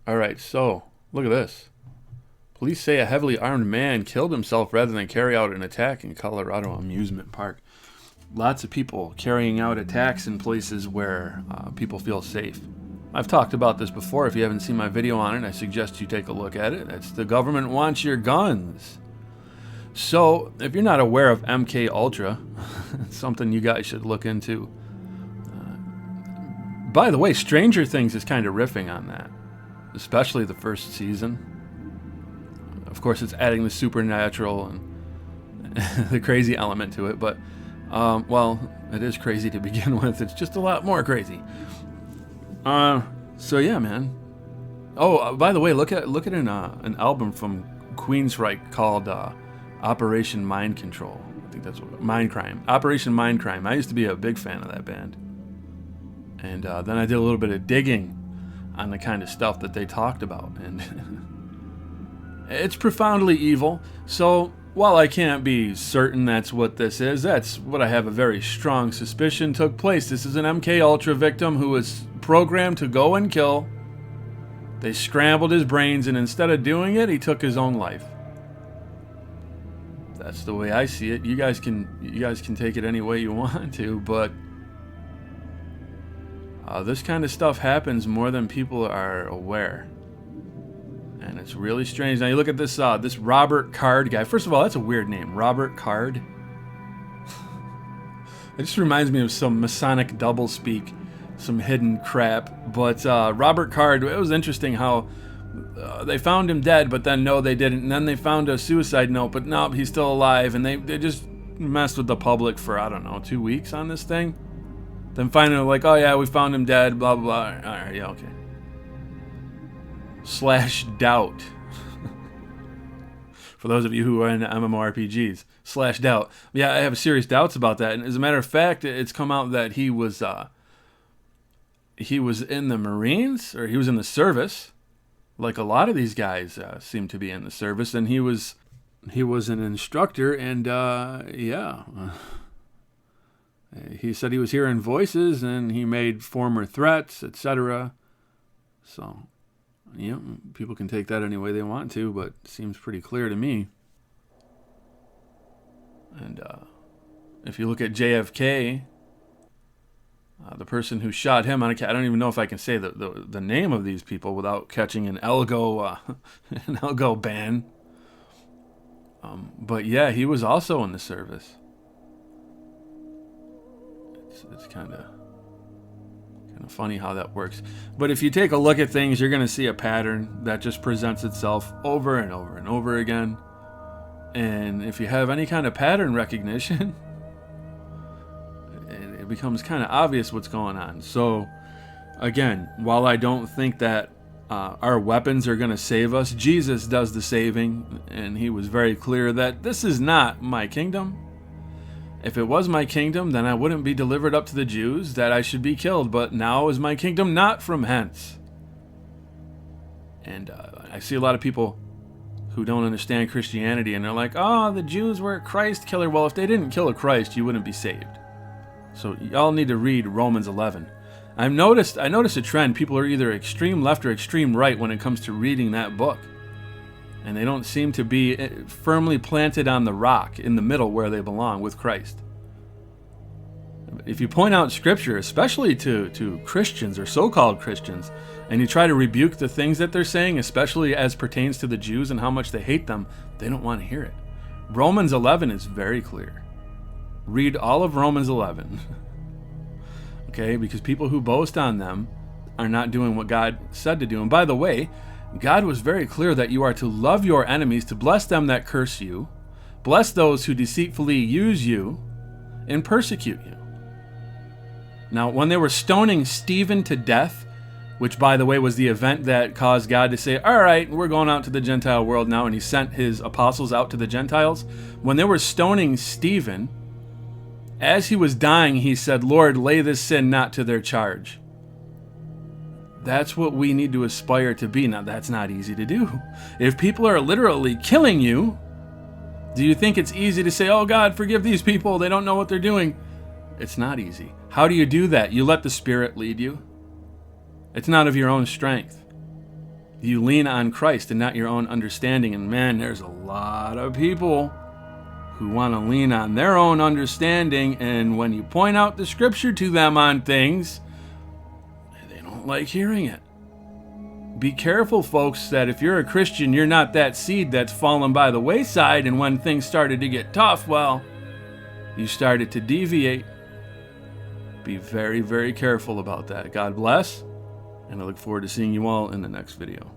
All right, so look at this. Police say a heavily armed man killed himself rather than carry out an attack in Colorado amusement park. Lots of people carrying out attacks in places where people feel safe. I've talked about this before. If you haven't seen my video on it, I suggest you take a look at it. It's the government wants your guns. So, if you're not aware of MK Ultra, it's something you guys should look into. By the way, Stranger Things is kind of riffing on that, especially the first season. Of course, it's adding the supernatural and the crazy element to it, but, well, it is crazy to begin with. It's just a lot more crazy. So yeah, man. Oh, by the way, look at an album from Queensryche called Operation Mind Control. I think that's what Mind Crime. Operation Mind Crime. I used to be a big fan of that band, and then I did a little bit of digging on the kind of stuff that they talked about, and it's profoundly evil. So while I can't be certain that's what this is, that's what I have a very strong suspicion took place. This is an MK Ultra victim who was programmed to go and kill. They scrambled his brains, and instead of doing it, he took his own life. That's the way I see it. You guys can take it any way you want to, but this kind of stuff happens more than people are aware, and it's really strange. Now you look at this this Robert Card guy. First of all, that's a weird name, Robert Card. It just reminds me of some Masonic doublespeak, some hidden crap. But Robert Card, it was interesting how they found him dead, but then no, they didn't. And then they found a suicide note, but no, he's still alive. And they just messed with the public for, I don't know, 2 weeks on this thing. Then finally, like, oh yeah, we found him dead, blah, blah, blah. All right, yeah, okay. /doubt. For those of you who are in MMORPGs, /doubt. Yeah, I have serious doubts about that. And as a matter of fact, it's come out that he was in the Marines, or he was in the service. Like a lot of these guys seem to be in the service, and he was an instructor, and yeah, he said he was hearing voices, and he made former threats, etc. So, yeah, people can take that any way they want to, but it seems pretty clear to me. And if you look at JFK, the person who shot him, I don't even know if I can say the name of these people without catching an Elgo ban. But yeah, he was also in the service. It's kind of funny how that works. But if you take a look at things, you're going to see a pattern that just presents itself over and over and over again. And if you have any kind of pattern recognition, it becomes kind of obvious what's going on. So, again, while I don't think that our weapons are going to save us, Jesus does the saving, and he was very clear that this is not my kingdom. If it was my kingdom, then I wouldn't be delivered up to the Jews, that I should be killed, but now is my kingdom not from hence. And I see a lot of people who don't understand Christianity, and they're like, oh, the Jews were a Christ killer. Well, if they didn't kill a Christ, you wouldn't be saved. So y'all need to read Romans 11. I noticed a trend. People are either extreme left or extreme right when it comes to reading that book. And they don't seem to be firmly planted on the rock in the middle where they belong with Christ. If you point out Scripture, especially to Christians or so-called Christians, and you try to rebuke the things that they're saying, especially as pertains to the Jews and how much they hate them, they don't want to hear it. Romans 11 is very clear. Read all of Romans 11. Okay, because people who boast on them are not doing what God said to do. And by the way, God was very clear that you are to love your enemies, to bless them that curse you, bless those who deceitfully use you and persecute you. Now, when they were stoning Stephen to death, which, by the way, was the event that caused God to say, all right, we're going out to the Gentile world now, and he sent his apostles out to the Gentiles. When they were stoning Stephen, as he was dying, he said, Lord, lay this sin not to their charge. That's what we need to aspire to be. Now, that's not easy to do. If people are literally killing you, do you think it's easy to say, oh, God, forgive these people, they don't know what they're doing? It's not easy. How do you do that? You let the Spirit lead you. It's not of your own strength. You lean on Christ and not your own understanding. And man, there's a lot of people who want to lean on their own understanding, and when you point out the scripture to them on things, they don't like hearing it. Be careful, folks, that if you're a Christian, you're not that seed that's fallen by the wayside, and when things started to get tough, well, you started to deviate. Be very, very careful about that. God bless, and I look forward to seeing you all in the next video.